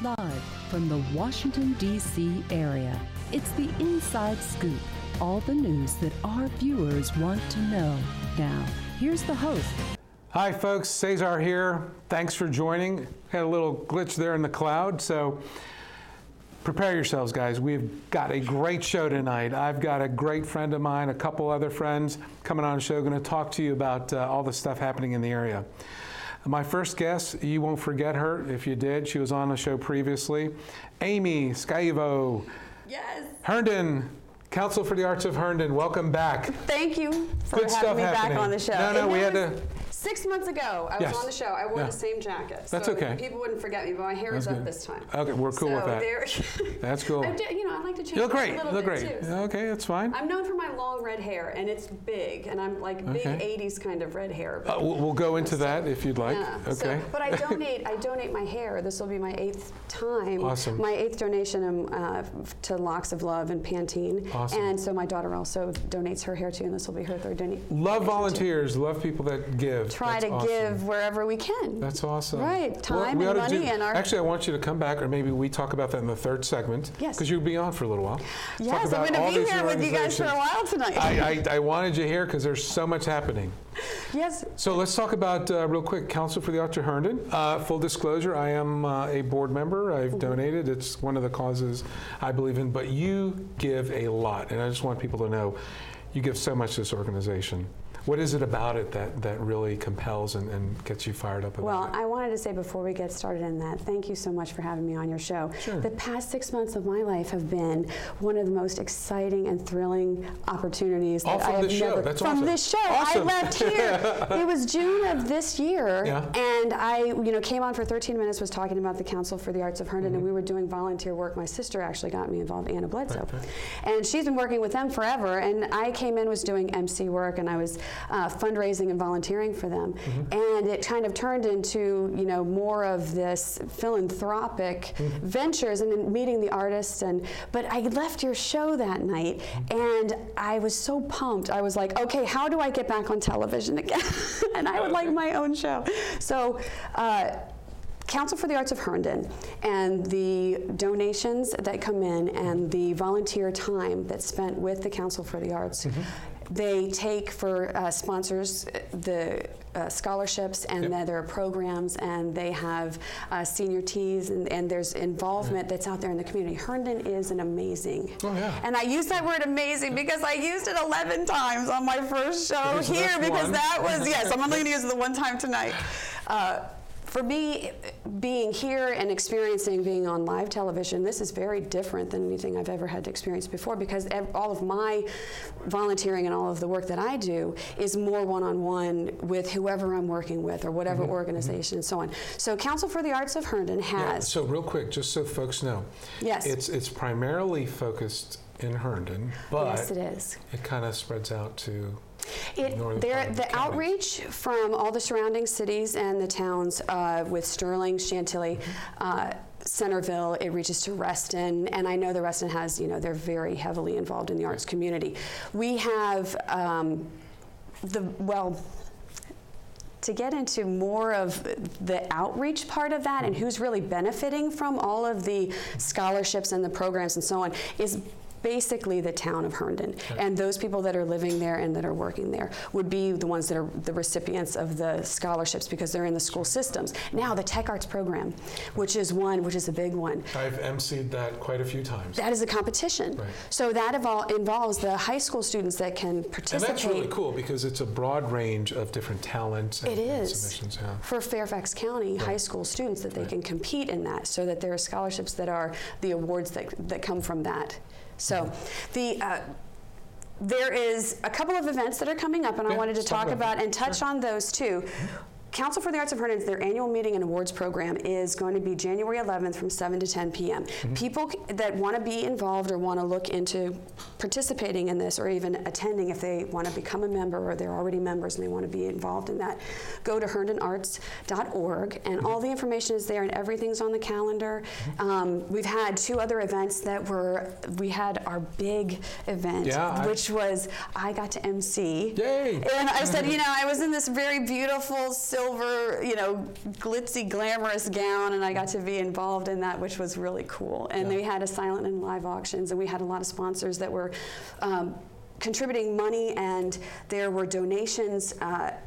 Live from the Washington, D.C. area. It's the Inside Scoop, all the news that our viewers want to know. Now, here's the host. Hi folks, Cesar here. Thanks for joining. Had a little glitch there in the cloud, so prepare yourselves, guys. We've got a great show tonight. I've got a great friend of mine, a couple other friends coming on the show, going to talk to you about all the stuff happening in the area. My first guest, you won't forget her. If you did, she was on the show previously. Amy Skiavo. Yes. Herndon, Council for the Arts of Herndon. Welcome back. Thank you for Good having stuff me happening. back on the show. No, we had to. 6 months ago, I was on the show. I wore the same jacket. That's so okay. People wouldn't forget me, but my hair is up this time. Okay, we're cool with that. That's cool. I like to change You look great. a little You look bit great. too. Okay, that's fine. I'm known for my long red hair, and it's big, and I'm like big 80s kind of red hair. We'll go into that if you'd like. Yeah. Okay. But I donate my hair. This will be my 8th time. Awesome. My 8th donation to Locks of Love and Pantene. Awesome. And so my daughter also donates her hair too, and this will be her 3rd donation. Love volunteers. Love people that give. Try to give wherever we can. That's awesome. Right, time and money and our... Actually, I want you to come back, or maybe we talk about that in the 3rd segment. Yes. Because you'll be on for a little while. Yes, I'm going to be here with you guys for a while tonight. I wanted you here because there's so much happening. Yes. So let's talk about, real quick, Council for the Arts of Herndon. Full disclosure, I am a board member. I've donated. It's one of the causes I believe in. But you give a lot, and I just want people to know you give so much to this organization. What is it about it that really compels and gets you fired up about it? Well, I wanted to say before we get started in that, thank you so much for having me on your show. Sure. The past 6 months of my life have been one of the most exciting and thrilling opportunities that I have never... That's from awesome. this show. Awesome. I left here. It was June of this year, and I came on for 13 minutes, was talking about the Council for the Arts of Herndon, and we were doing volunteer work. My sister actually got me involved, Anna Beldsoe. And she's been working with them forever, and I came in, was doing MC work, and I was fundraising and volunteering for them. And it kind of turned into, more of this philanthropic ventures and then meeting the artists. But I left your show that night and I was so pumped. I was like, okay, how do I get back on television again? And I would like my own show. So, Council for the Arts of Herndon and the donations that come in and the volunteer time that's spent with the Council for the Arts, they take for sponsors the scholarships and there are programs, and they have senior teas, and there's involvement that's out there in the community. Herndon is an amazing, and I use that word amazing because I used it 11 times on my first show here because that was, yes, I'm only going to use it the one time tonight. For me, being here and experiencing being on live television, this is very different than anything I've ever had to experience before because all of my volunteering and all of the work that I do is more one-on-one with whoever I'm working with or whatever organization and so on. So Council for the Arts of Herndon has... Yeah, so real quick, just so folks know, it's primarily focused in Herndon, but yes, it is. It kind of spreads out to... The outreach from all the surrounding cities and the towns with Sterling, Chantilly, Centerville, it reaches to Reston, and I know the Reston has, they're very heavily involved in the arts community. We have to get into more of the outreach part of that and who's really benefiting from all of the scholarships and the programs and so on is basically the town of Herndon. And those people that are living there and that are working there would be the ones that are the recipients of the scholarships because they're in the school systems. Now the Tech Arts program, which is a big one. I've emceed that quite a few times. That is a competition. Right. So that involves the high school students that can participate. And that's really cool because it's a broad range of different talents and submissions. Yeah. For Fairfax County high school students that they can compete in that so that there are scholarships that are the awards that come from that. So there is a couple of events that are coming up, and I wanted to talk about and touch on those too. Council for the Arts of Herndon, their annual meeting and awards program is going to be January 11th from 7 to 10 p.m. People that want to be involved or want to look into participating in this or even attending if they want to become a member or they're already members and they want to be involved in that, go to herndonarts.org, and all the information is there and everything's on the calendar. We've had 2 other events we had our big event, which was I got to MC. Yay! And I said, I was in this very beautiful silk silver, glitzy, glamorous gown, and I got to be involved in that, which was really cool. And they had a silent and live auctions, and we had a lot of sponsors that were contributing money, and there were donations.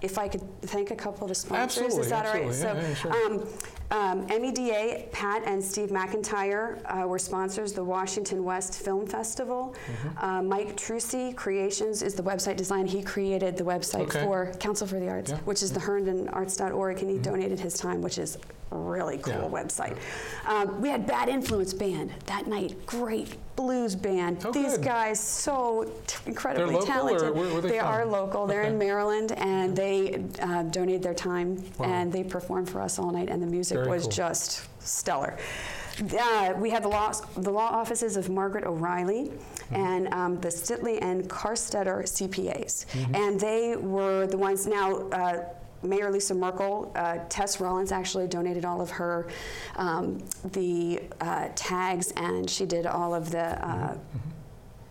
If I could thank a couple of the sponsors, absolutely, is that absolutely. all right? Sure. MEDA, Pat and Steve McIntyre were sponsors, the Washington West Film Festival. Mike Trucy Creations is the website design. He created the website for Council for the Arts, which is the herndonarts.org, and he donated his time, which is a really cool website. We had Bad Influence Band that night. Great blues band. These guys so incredibly talented. Where they from? are local. They're in Maryland, and they donated their time, and they performed for us all night, and the music was just stellar. We had the law offices of Margaret O'Reilly and the Stitley and Carstetter CPAs, and they were the ones. Now Mayor Lisa Merkel, Tess Rollins actually donated all of her tags, and she did all of the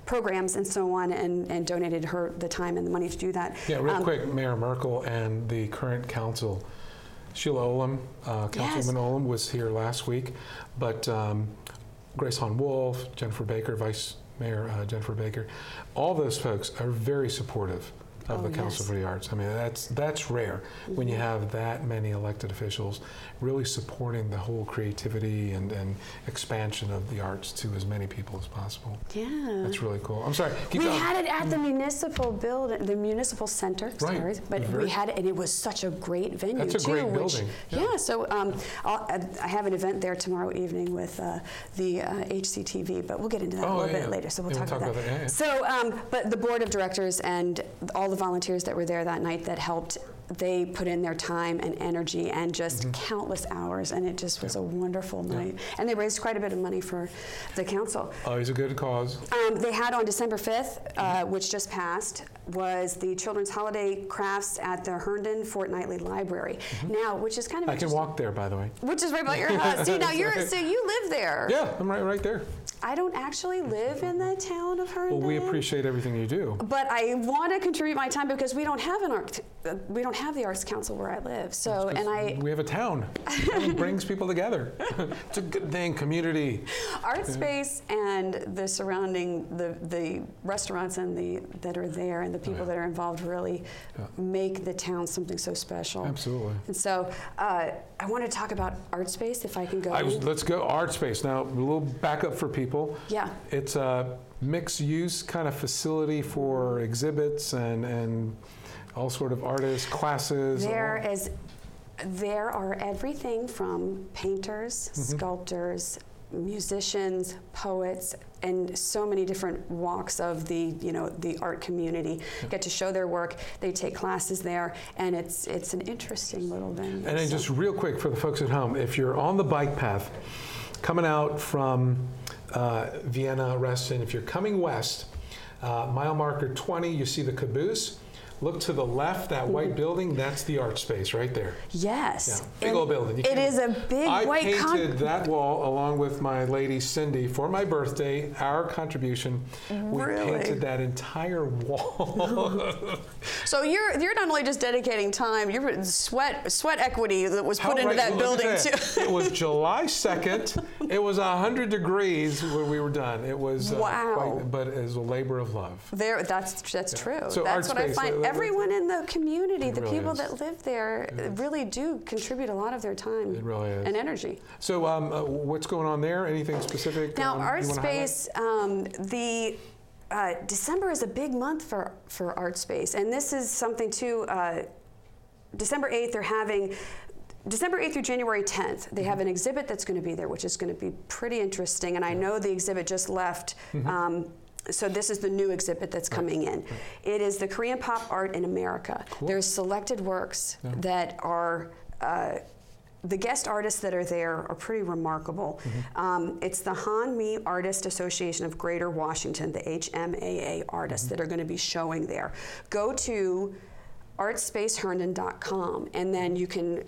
programs and so on, and donated her the time and the money to do that. Yeah, real quick, Mayor Merkel and the current council, Sheila Olam, Councilwoman Olam was here last week, but Grace Hahn Wolf, Jennifer Baker, Vice Mayor Jennifer Baker, all those folks are very supportive of the Council for the Arts. I mean, that's rare when you have that many elected officials really supporting the whole creativity and expansion of the arts to as many people as possible. Yeah. That's really cool. I'm sorry, keep going. We had it at the municipal building, the municipal center, but we had it, and it was such a great venue, That's a great building. So I have an event there tomorrow evening with the HCTV, but we'll get into that a little bit later, so we'll talk about that. Yeah. So, but the board of directors and all the volunteers that were there that night that helped, they put in their time and energy and just countless hours, and it just was a wonderful night. And they raised quite a bit of money for the council. Always a good cause. They had on December 5th, which just passed, was the Children's Holiday Crafts at the Herndon Fortnightly Library. Now, which is kind of I can walk there, by the way. Which is right by your house. See, now so you live there. Yeah, I'm right there. I don't actually live in the town of Herndon. Well, we appreciate everything you do. But I want to contribute my time because we don't have the Arts Council where I live. So, we have a town. It brings people together. It's a good thing, community. Art space and the surrounding, the restaurants and that are there and the people that are involved really make the town something so special. Absolutely. And so I want to talk about art space, if I can go. Let's go art space. Now, a little backup for people. Yeah. It's a mixed use kind of facility for exhibits and all sort of artists, classes. There are everything from painters, sculptors, musicians, poets, and so many different walks of the art community get to show their work. They take classes there, and it's an interesting little venue. And then just real quick for the folks at home, if you're on the bike path coming out from Vienna, Reston, if you're coming west, mile marker 20, you see the caboose. Look to the left, that white building, that's the art space right there. Yes. Yeah. Big old building. It is a big white I painted that wall along with my lady Cindy for my birthday, our contribution. We painted that entire wall. So you're not only just dedicating time, you're putting sweat equity that was put into that building too. It was July 2nd. It was 100 degrees when we were done. It was but it was a labor of love. That's true. So that's what I find. Everyone in the community, the really people that live there, really do contribute a lot of their time and energy. So what's going on there? Anything specific? Now, art space, December is a big month for art space, and this is something too. December 8th, they're having. December 8th through January 10th, they have an exhibit that's going to be there, which is going to be pretty interesting. And I know the exhibit just left. So this is the new exhibit that's coming in. It is the Korean pop art in America. Cool. There's selected works that are, the guest artists that are there are pretty remarkable. It's the Hanmi Artist Association of Greater Washington, the HMAA artists that are going to be showing there. Go to artspaceherndon.com, and then you can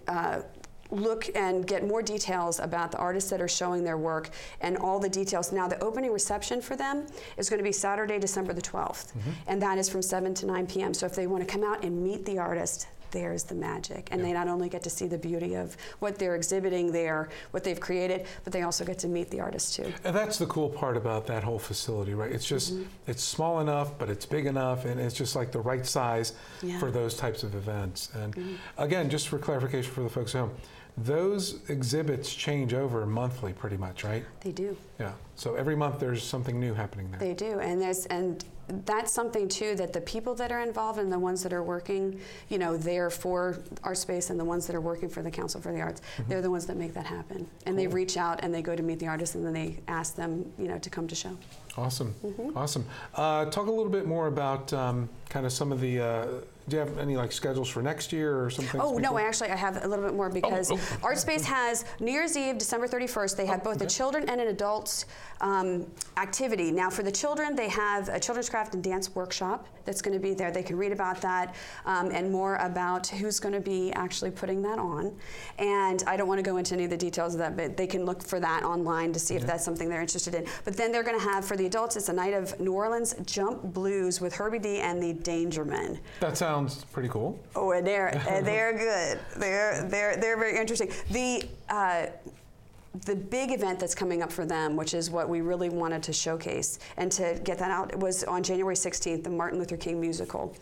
look and get more details about the artists that are showing their work and all the details. Now, the opening reception for them is going to be Saturday, December the 12th, and that is from 7 to 9 p.m. So if they want to come out and meet the artist, there's the magic. And they not only get to see the beauty of what they're exhibiting there, what they've created, but they also get to meet the artists too. And that's the cool part about that whole facility, right? It's just, it's small enough, but it's big enough, and it's just like the right size for those types of events. And again, just for clarification for the folks at home, those exhibits change over monthly pretty much, right? They do. Yeah. So every month there's something new happening there. They do. And that's something too that the people that are involved and the ones that are working, you know, there for Art Space and the ones that are working for the Council for the Arts, they're the ones that make that happen. And they reach out and they go to meet the artists and then they ask them, you know, to come to show. Awesome. Awesome. Talk a little bit more about kind of some of the, do you have any like schedules for next year or something? Oh, no, I have a little bit more because Art Space has New Year's Eve, December 31st, they have both a children and an adults activity. Now for the children, they have a children's craft and dance workshop that's going to be there. They can read about that and more about who's going to be actually putting that on. And I don't want to go into any of the details of that, but they can look for that online to see if that's something they're interested in. But then they're going to have, for the adults, it's a night of New Orleans jump blues with Herbie D and the Dangermen. That sounds pretty cool. Oh, and they're good. They're very interesting. The big event that's coming up for them, which is what we really wanted to showcase and to get that out, was on January 16th, the Martin Luther King musical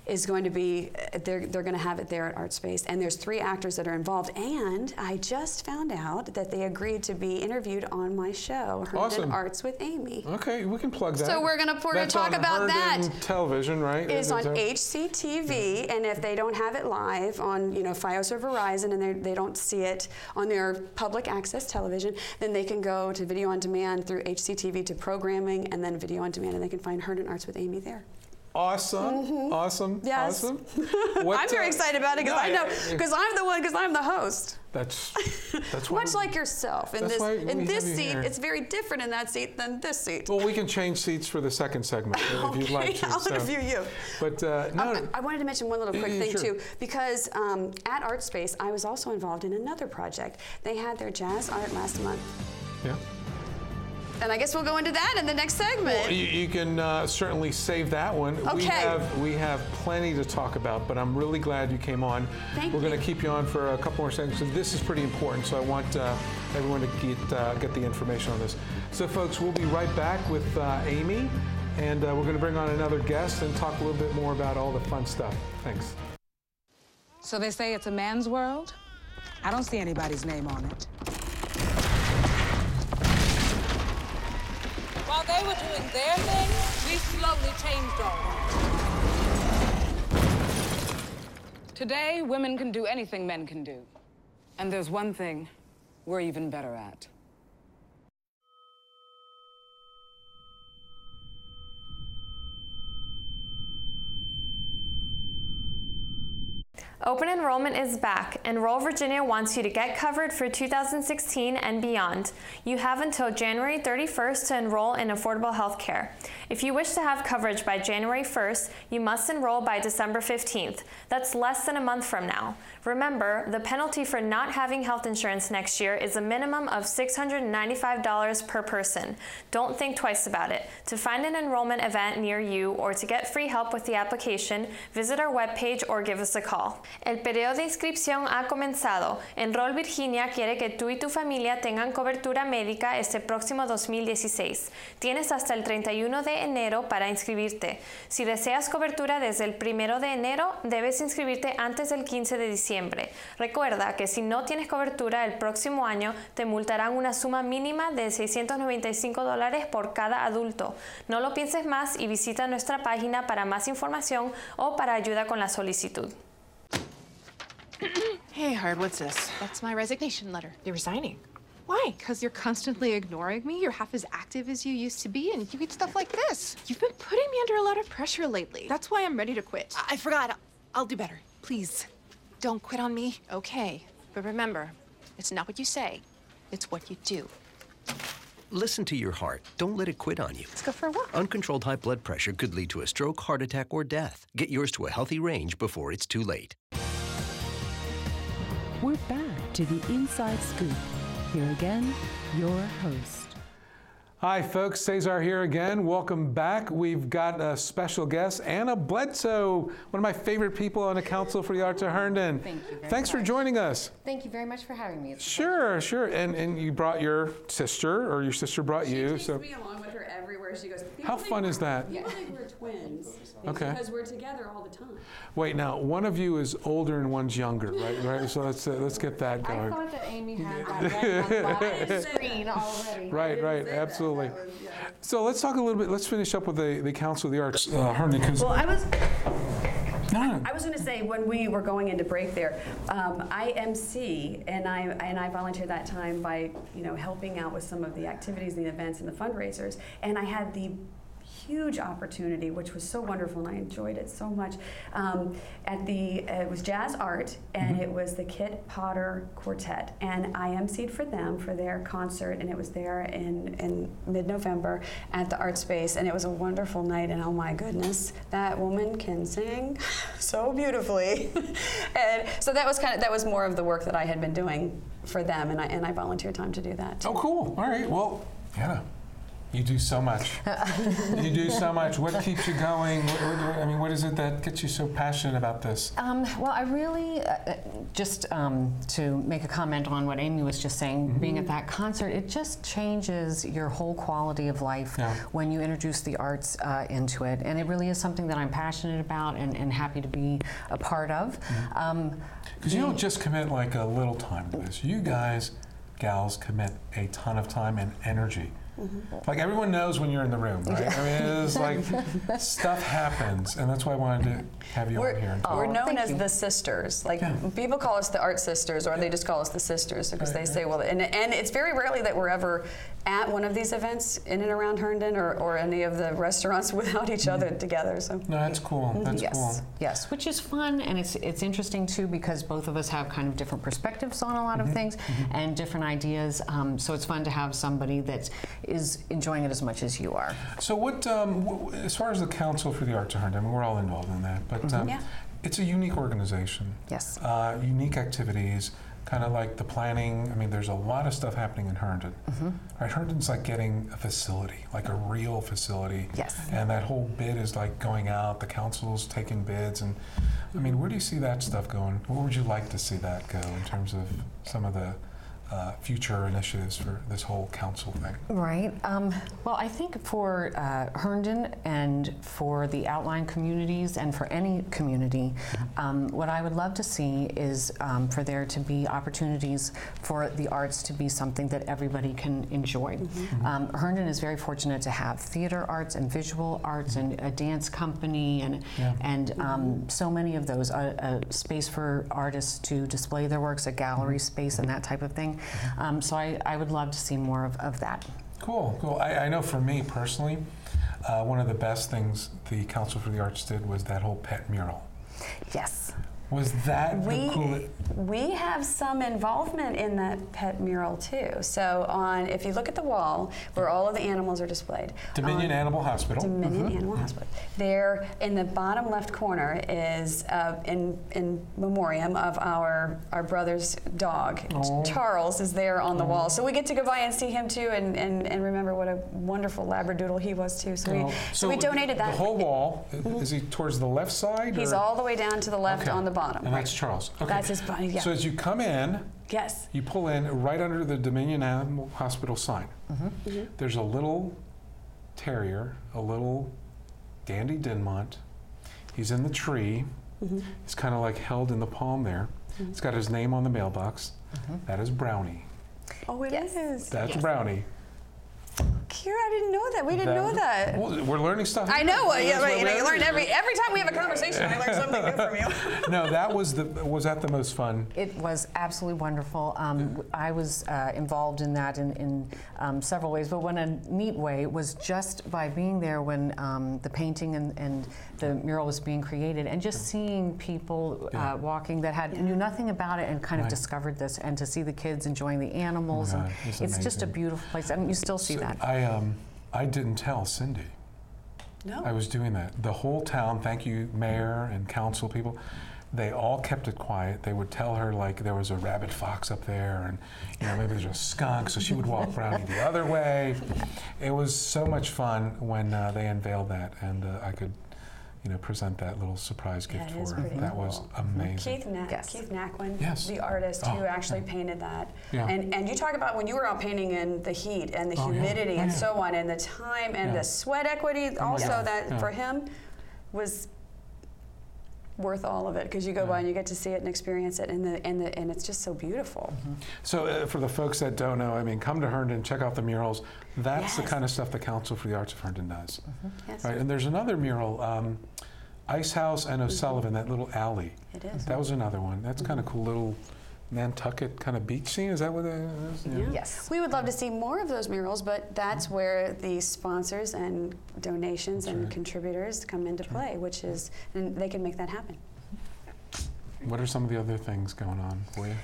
is going to be, they're going to have it there at Art Space. And there's 3 actors that are involved. And I just found out that they agreed to be interviewed on my show, Herndon Arts with Amy. Okay, we can plug that. So we're going to talk about that. Herndon Television, right? It's on HCTV, and if they don't have it live on, you know, Fios or Verizon, and they don't see it on their public access television, then they can go to video on demand through HCTV to programming and then video on demand, and they can find Herndon Arts with Amy there. Awesome, awesome, yes. awesome. I'm very excited about it because I know, because I'm the host. That's much like yourself. In this seat, it's very different in that seat than this seat. Well, we can change seats for the second segment if you'd like to. I'll interview you. But no, I wanted to mention one little quick thing too, because at Art Space, I was also involved in another project. They had their jazz art last month. Yeah. And I guess we'll go into that in the next segment. Well, you can certainly save that one. Okay. We have plenty to talk about, but I'm really glad you came on. We're going to keep you on for a couple more seconds. This is pretty important, so I want everyone to get the information on this. So, folks, we'll be right back with Amy, and we're going to bring on another guest and talk a little bit more about all the fun stuff. Thanks. So they say it's a man's world? I don't see anybody's name on it. While they were doing their thing, we slowly changed ours. Today, women can do anything men can do. And there's one thing we're even better at. Open enrollment is back. Enroll Virginia wants you to get covered for 2016 and beyond. You have until January 31st to enroll in affordable health care. If you wish to have coverage by January 1st, you must enroll by December 15th. That's less than a month from now. Remember, the penalty for not having health insurance next year is a minimum of $695 per person. Don't think twice about it. To find an enrollment event near you or to get free help with the application, visit our webpage or give us a call. El periodo de inscripción ha comenzado. Enroll Virginia quiere que tú y tu familia tengan cobertura médica este próximo 2016. Tienes hasta el 31 de enero para inscribirte. Si deseas cobertura desde el 1 de enero, debes inscribirte antes del 15 de diciembre. Recuerda que si no tienes cobertura el próximo año, te multarán una suma mínima de $695 por cada adulto. No lo pienses más y visita nuestra página para más información o para ayuda con la solicitud. Hey, Hard, what's this? That's my resignation letter. You're resigning. Why? Because you're constantly ignoring me. You're half as active as you used to be, and you get stuff like this. You've been putting me under a lot of pressure lately. That's why I'm ready to quit. I forgot. I'll do better. Please, don't quit on me. Okay, but remember, it's not what you say, it's what you do. Listen to your heart. Don't let it quit on you. Let's go for a walk. Uncontrolled high blood pressure could lead to a stroke, heart attack, or death. Get yours to a healthy range before it's too late. We're back to the Inside Scoop. Here again, your host. Hi folks, Cesar here again. Welcome back. We've got a special guest, Anna Beldsoe, one of my favorite people on the Council for the Arts of Herndon. Thank you very Thanks much. for joining us. Thank you very much for having me. Sure. And you brought your sister, or your sister brought you. She takes me along with her everywhere. She goes, how fun is that? People think we're twins Okay. because we're together all the time. Wait, now one of you is older and one's younger, right? So let's get that going. I thought that Amy had that on the screen already. Right, absolutely. So let's talk a little bit. Let's finish up with the Council of the Arts, Herndon. Well, I was No. I was going to say, when we were going into break there, I MC, and I volunteered that time by, helping out with some of the activities and the events and the fundraisers, and I had the huge opportunity, which was so wonderful, and I enjoyed it so much. It was Jazz Art, and it was the Kit Potter Quartet, and I emceed for them for their concert, and it was there in mid-November at the Art Space, and it was a wonderful night. And oh my goodness, that woman can sing so beautifully. And so that was more of the work that I had been doing for them, and I volunteered time to do that too. Oh, cool. All right. Well, Anna, you do so much. You do so much. What keeps you going? What is it that gets you so passionate about this? Well, I really, just to make a comment on what Amy was just saying, being at that concert, it just changes your whole quality of life when you introduce the arts into it. And it really is something that I'm passionate about and happy to be a part of. Because you don't just commit like a little time to this. You guys, gals, commit a ton of time and energy. Like everyone knows when you're in the room, right? It's like stuff happens, and that's why I wanted to have you on here. We're known as the sisters. Like people call us the Art Sisters, or they just call us the sisters because they say, well, and it's very rarely that we're ever at one of these events in and around Herndon or any of the restaurants without each other together. So no, that's cool. That's cool. Yes, which is fun, and it's interesting too because both of us have kind of different perspectives on a lot of things and different ideas. So it's fun to have somebody that is enjoying it as much as you are. So what, as far as the Council for the Arts of Herndon, we're all involved in that, but it's a unique organization. Yes. Unique activities, kind of like the planning. There's a lot of stuff happening in Herndon. Right, Herndon's like getting a facility, like a real facility. Yes. And that whole bid is like going out, the council's taking bids, and where do you see that stuff going? Where would you like to see that go in terms of some of the future initiatives for this whole council thing? Right. Well, I think for Herndon and for the outlying communities and for any community, what I would love to see is for there to be opportunities for the arts to be something that everybody can enjoy. Herndon is very fortunate to have theater arts and visual arts and a dance company and so many of those, a space for artists to display their works, a gallery space and that type of thing. So I would love to see more of that. Cool. I know for me personally, one of the best things the Council for the Arts did was that whole pet mural. Yes. Was that the coolest? We have some involvement in that pet mural too. So if you look at the wall where all of the animals are displayed. Dominion Animal Hospital. Dominion Animal Hospital. There in the bottom left corner is in memoriam of our brother's dog. Charles is there on the wall. So we get to go by and see him too and remember what a wonderful Labradoodle he was too. So we donated that. The whole wall, is he towards the left side? He's all the way down to the left on the bottom. And that's Charles. Okay. That's his body, yeah. So as you come in, you pull in right under the Dominion Animal Hospital sign. There's a little terrier, a little Dandy Dinmont. He's in the tree. He's kind of like held in the palm there. He's got his name on the mailbox. That is Brownie. Oh, it is. That's Brownie. Kira, I didn't know that. We didn't know that. Well, we're learning stuff. I know. You learn every time we have a conversation. I learn something new from you. No, was that the most fun? It was absolutely wonderful. I was involved in that in several ways, but one neat way was just by being there when the painting and the mural was being created, and just seeing people walking that knew nothing about it and kind of discovered this, and to see the kids enjoying the animals. Oh, it's just a beautiful place, and you still see that. I didn't tell Cindy. No. I was doing that. The whole town, thank you, mayor and council people, they all kept it quiet. They would tell her like there was a rabid fox up there, and maybe there's a skunk, so she would walk around the other way. It was so much fun when they unveiled that, and I could present that little surprise gift for her. That was amazing. Keith Naquin, yes. the artist who actually painted that. Yeah. And you talk about when you were out painting in the heat and the humidity and so on, and the time and the sweat equity also that for him was worth all of it, because you go by and you get to see it and experience it, and it's just so beautiful. So for the folks that don't know, I mean, come to Herndon, check out the murals. That's the kind of stuff the Council for the Arts of Herndon does. Yes. Right? And there's another mural, Ice House and O'Sullivan, that little alley. It is. That was another one. That's kind of cool, little Nantucket kind of beach scene. Is that what it is? Yeah. Yes. We would love to see more of those murals, but that's where the sponsors and donations and contributors come into play, which is, and they can make that happen. What are some of the other things going on for you?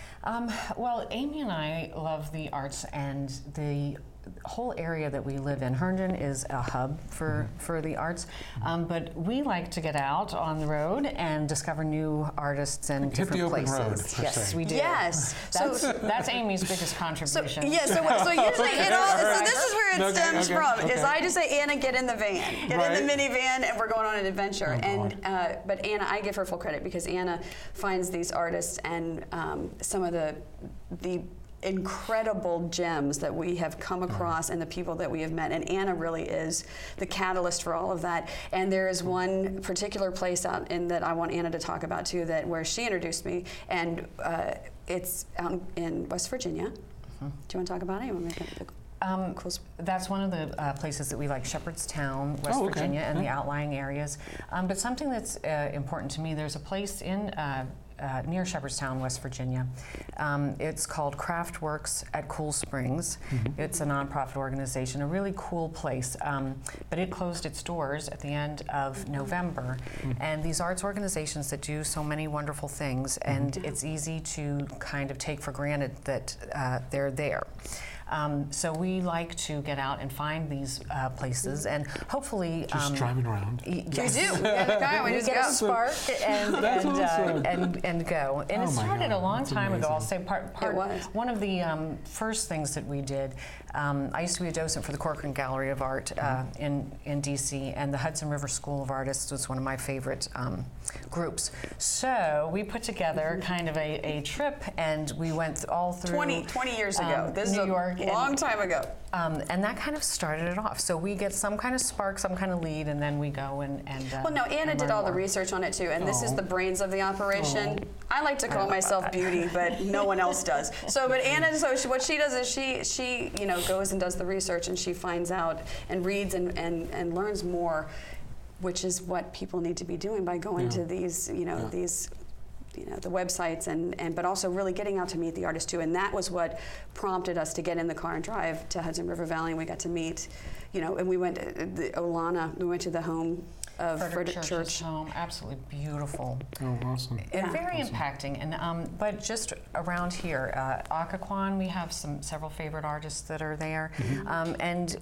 Well, Amy and I love the arts, and the whole area that we live in. Herndon is a hub for the arts, but we like to get out on the road and discover new artists and different places. Road, yes, we do. Yes, that's Amy's biggest contribution. So usually it all. So this is where it stems from. Is I just say, Anna, get in the van, get in the minivan, and we're going on an adventure. But Anna, I give her full credit, because Anna finds these artists and some of the incredible gems that we have come across and the people that we have met, and Anna really is the catalyst for all of that. And there is one particular place out in that I want Anna to talk about too, that where she introduced me, and it's out in West Virginia. Do you want to talk about it? You want to make it that's one of the places that we like, Shepherdstown, West Virginia, and the outlying areas. But something that's important to me, there's a place in near Shepherdstown, West Virginia. It's called Craftworks at Cool Springs. It's a nonprofit organization, a really cool place, but it closed its doors at the end of November. And these arts organizations that do so many wonderful things, and it's easy to kind of take for granted that they're there. So we like to get out and find these places, and hopefully just driving around. Yes. We do. We just get a spark and go. And it started a long time ago. I'll say one of the first things that we did. I used to be a docent for the Corcoran Gallery of Art in D.C., and the Hudson River School of Artists was one of my favorite groups. So we put together kind of a trip, and we went all through 20 years ago. This New is York, a long time ago. And that kind of started it off. So we get some kind of spark, some kind of lead, and then we go and well, no, Anna did all the research on it too, and this is the brains of the operation. I like to call myself Beauty, but no one else does. So, but Anna, what she does is she goes and does the research, and she finds out and reads and learns more, which is what people need to be doing by going to these, these. The websites but also really getting out to meet the artists too, and that was what prompted us to get in the car and drive to Hudson River Valley, and we got to meet, and we went we went to the home of Frederick Church's home. Absolutely beautiful. Oh, awesome. And very impacting. And but just around here, Occoquan, we have several favorite artists that are there, and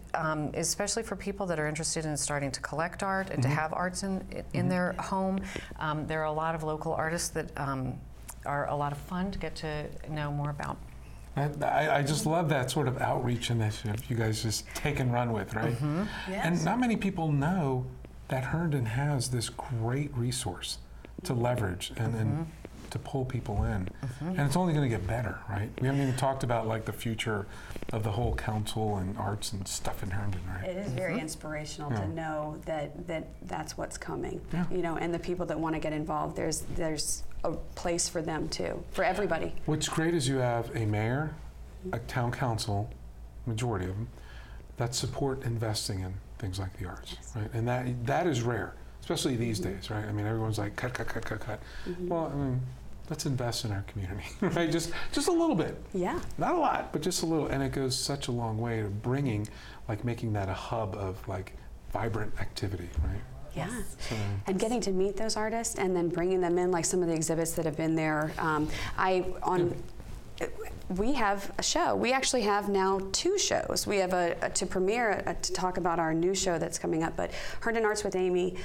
especially for people that are interested in starting to collect art and to have arts in their home. There are a lot of local artists that are a lot of fun to get to know more about. I just love that sort of outreach initiative you guys just take and run with, right? Yes. And not many people know that Herndon has this great resource to leverage and to pull people in. And it's only going to get better, right? We haven't even talked about like the future of the whole council and arts and stuff in Herndon, right? It is very inspirational to know that's what's coming, and the people that want to get involved, there's a place for them too, for everybody. What's great is you have a mayor, a town council, majority of them, that support investing in things like the arts, right? And that is rare, especially these days, right? I mean, everyone's like, cut. Well, I mean, let's invest in our community, right? Just a little bit. Yeah. Not a lot, but just a little. And it goes such a long way to making that a hub of like vibrant activity, right? Yeah, and getting to meet those artists and then bringing them in, like some of the exhibits that have been there. we have a show. We actually have now 2 shows. We have to premiere to talk about our new show that's coming up, but Herndon Arts with Amy,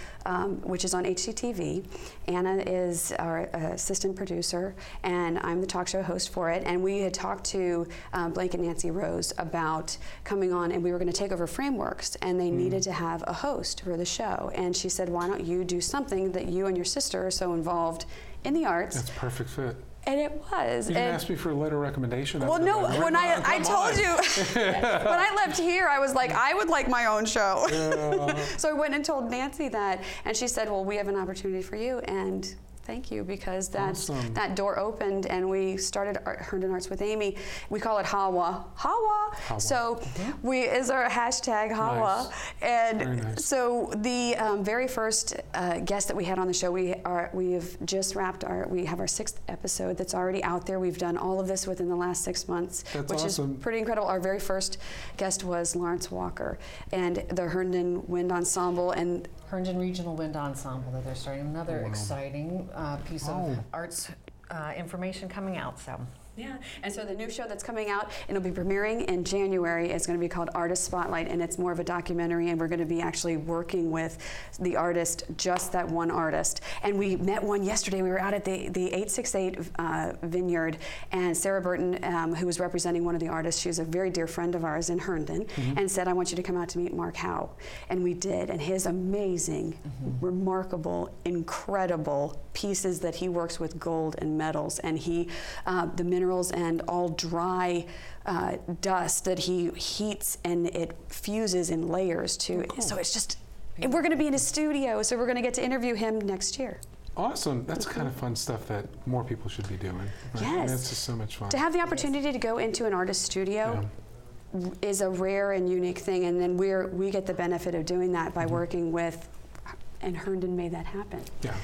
which is on HGTV. Anna is our assistant producer, and I'm the talk show host for it. And we had talked to Blake and Nancy Rose about coming on, and we were going to take over Frameworks, and they needed to have a host for the show. And she said, why don't you do something that you and your sister are so involved in the arts? That's a perfect fit. And it was. You didn't ask me for a letter of recommendation? Well, no, when I told you, when I left here, I was like, I would like my own show. Yeah. So I went and told Nancy that, and she said, well, we have an opportunity for you, and thank you, because that door opened, and we started Herndon Arts with Amy. We call it HAWA. HAWA. So is our hashtag HAWA. Nice. And so the very first guest that we had on the show, we have just wrapped we have our 6th episode that's already out there. We've done all of this within the last 6 months, which is pretty incredible. Our very first guest was Lawrence Walker and the Herndon Wind Ensemble and Herndon Regional Wind Ensemble, that they're starting another exciting piece of arts information coming out. So. Yeah, and so the new show that's coming out, it'll be premiering in January. It's going to be called Artist Spotlight, and it's more of a documentary, and we're going to be actually working with the artist, just that one artist. And we met one yesterday. We were out at the 868 Vineyard, and Sarah Burton, who was representing one of the artists, she's a very dear friend of ours in Herndon, and said, I want you to come out to meet Mark Howe. And we did, and his amazing, remarkable, incredible pieces that he works with gold and metals, and the minerals and all dry dust that he heats, and it fuses in layers too. Cool. So it's just, we're going to be in his studio, so we're going to get to interview him next year. Awesome. That's kind of fun stuff that more people should be doing. Right? Yes. I mean, it's just so much fun. To have the opportunity to go into an artist studio is a rare and unique thing, and then we get the benefit of doing that by working with, and Herndon made that happen. Yeah.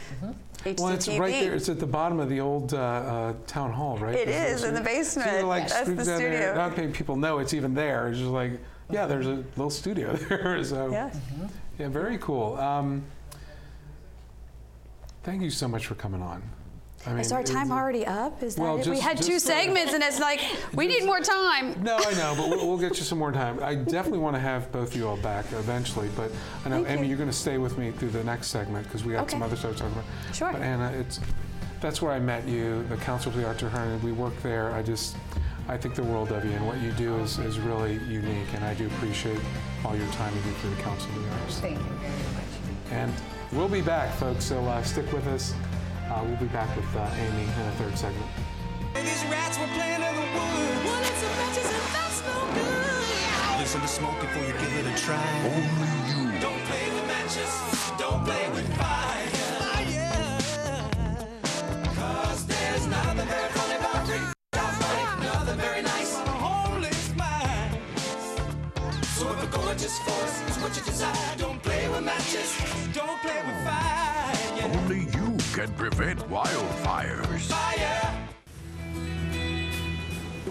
HGTV. Well, it's right there. It's at the bottom of the old town hall, right? It is in the basement. So like, that's the studio. There. Not many people know it's even there. It's just like, yeah, there's a little studio there. So, yeah, very cool. Thank you so much for coming on. I mean, is our time already up? Is that well, it? We had 2 segments, and it's like, we need more time. No, I know, but we'll get you some more time. I definitely want to have both of you all back eventually, but I know, Amy, you're going to stay with me through the next segment, because we got some other stuff to talk about. Sure. But Anna, that's where I met you, the Council for the Arts of Herndon. We work there. I think the world of you, and what you do is really unique, and I do appreciate all your time you do for the Council of the Arts. Thank you very much. And we'll be back, folks, so stick with us. We'll be back with Amy in a 3rd segment. These rats were playing in the woods. Well, it's some matches and that's no good. Listen to smoke before you give it a try. Only you. Don't play with matches. Don't play with fire. Cause there's nothing very funny about free. Nothing very nice on a homeless mind. So if a gorgeous force is what you desire, don't play with matches. Don't play with fire. Only you can prevent wildfires. Fire!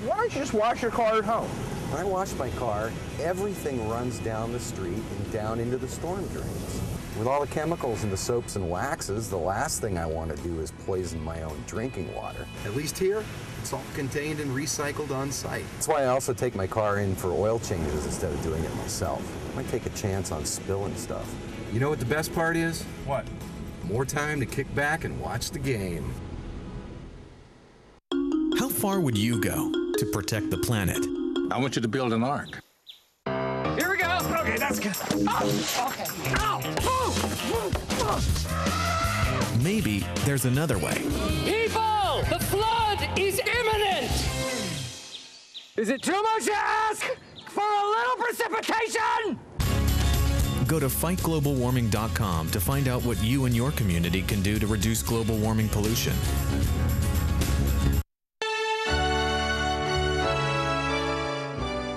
Why don't you just wash your car at home? When I wash my car, everything runs down the street and down into the storm drains. With all the chemicals in the soaps and waxes, the last thing I want to do is poison my own drinking water. At least here, it's all contained and recycled on site. That's why I also take my car in for oil changes instead of doing it myself. I might take a chance on spilling stuff. You know what the best part is? What? More time to kick back and watch the game. How far would you go to protect the planet? I want you to build an ark. Here we go. Okay, that's good. Oh, okay. Ow! Maybe there's another way. People, the flood is imminent. Is it too much to ask for a little precipitation? Go to fightglobalwarming.com to find out what you and your community can do to reduce global warming pollution.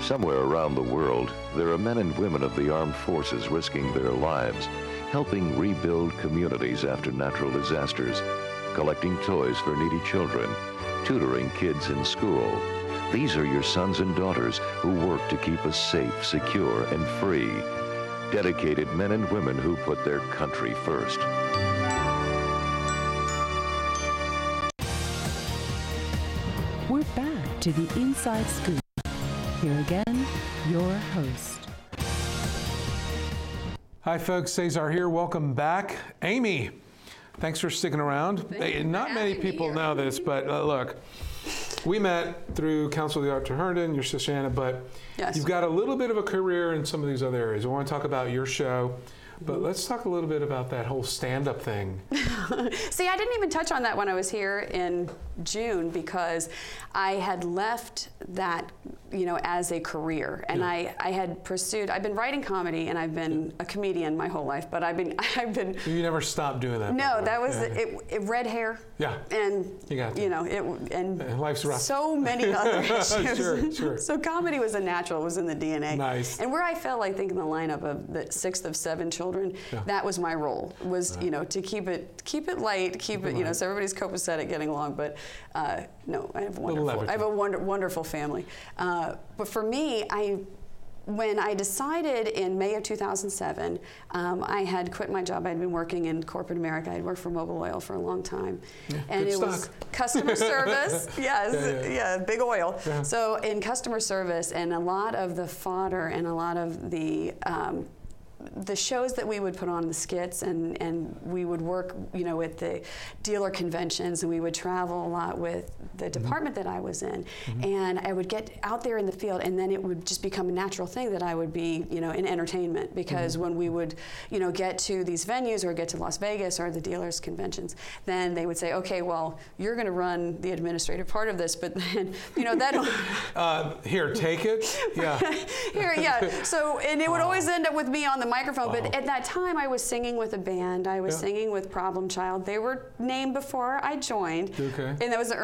Somewhere around the world, there are men and women of the armed forces risking their lives, helping rebuild communities after natural disasters, collecting toys for needy children, tutoring kids in school. These are your sons and daughters who work to keep us safe, secure, and free. Dedicated men and women who put their country first. We're back to the Inside Scoop. Here again, your host. Hi folks, Cesar here. Welcome back. Amy, thanks for sticking around. Not many people know this, but look, we met through Council of the Arts of Herndon, your sister Anna, but you've got a little bit of a career in some of these other areas. I want to talk about your show, but let's talk a little bit about that whole stand-up thing. See, I didn't even touch on that when I was here in June because I had left that, as a career, and I had pursued. I've been writing comedy, and I've been a comedian my whole life. But I've been. You never stopped doing that. No, that was it. Red hair. Yeah. And you got and life's rough. So many other issues. Sure. So comedy was a natural. It was in the DNA. Nice. And where I fell, I think, in the lineup of the 6th of 7 children, that was my role. Was to keep it light, keep it so everybody's copacetic, getting along. But no, I have a wonderful family. But for me, when I decided in May of 2007, I had quit my job. I'd been working in corporate America. I'd worked for Mobil Oil for a long time. And it was customer service. Yes, big oil. Yeah. So in customer service, and a lot of the fodder and a lot of the shows that we would put on, the skits, and we would work, at the dealer conventions, and we would travel a lot with the department that I was in, and I would get out there in the field, and then it would just become a natural thing that I would be, in entertainment, because when we would, get to these venues or get to Las Vegas or the dealers conventions, then they would say, okay, well, you're going to run the administrative part of this, but then, that here, take it. Yeah. So, and it would always end up with me on the microphone, but at that time I was singing with a band. I was singing with Problem Child. They were named before I joined. Okay. And that was the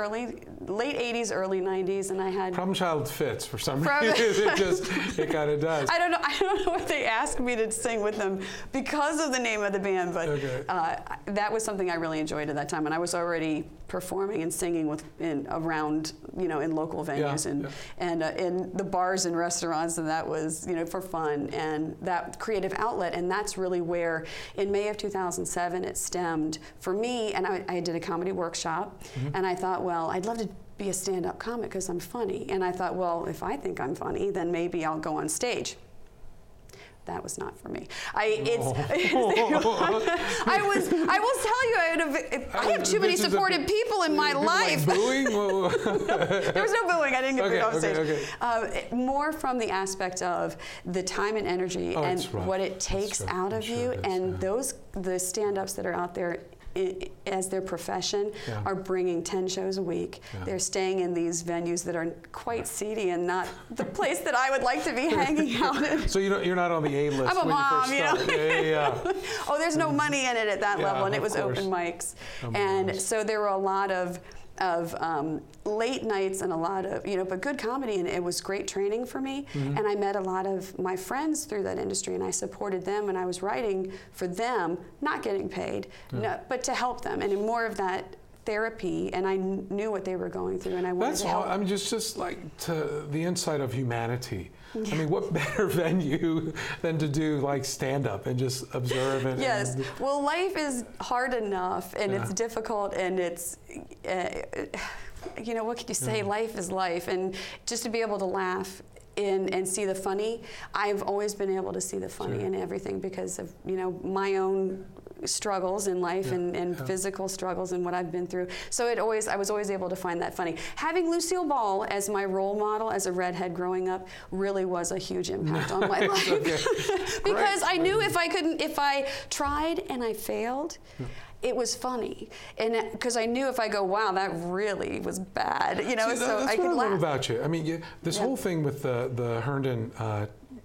late 80s, early 90s, and I had Problem Child fits for some reason. it kind of does. I don't know if they asked me to sing with them because of the name of the band, but that was something I really enjoyed at that time, and I was already performing and singing around in local venues and in the bars and restaurants, and that was for fun and that creative outlet. And that's really where in May of 2007 it stemmed for me. And I did a comedy workshop, and I thought, well, I'd love to be a stand-up comic because I'm funny. And I thought, well, if I think I'm funny, then maybe I'll go on stage. That was not for me. I will tell you, I have too many supportive people in my life. Like booing? There was no booing. I didn't get booed off stage. More from the aspect of the time and energy and what it takes out of you, and the stand-ups that are out there as their profession are bringing 10 shows a week. They're staying in these venues that are quite seedy and not the place that I would like to be hanging out in. So you're not on the A list. I'm a mom, Oh, there's no money in it at that level, and it was open mics. So there were a lot of late nights and a lot of, but good comedy, and it was great training for me. And I met a lot of my friends through that industry, and I supported them, and I was writing for them, not getting paid, but to help them, and in more of that therapy, and I knew what they were going through, and I wanted to help. I mean, just like to the insight of humanity. I mean, what better venue than to do like stand-up and just observe it? Yes. Well, life is hard enough, and it's difficult, and it's, what can you say? Life is life, and just to be able to laugh and see the funny. I've always been able to see the funny in everything because of my own struggles in life and physical struggles and what I've been through. So I was always able to find that funny. Having Lucille Ball as my role model as a redhead growing up really was a huge impact on my life. Because I knew if I tried and I failed, it was funny, and because I knew if I go, wow, that really was bad, See, so that's I could what I laugh. love about you. I mean, this whole thing with the Herndon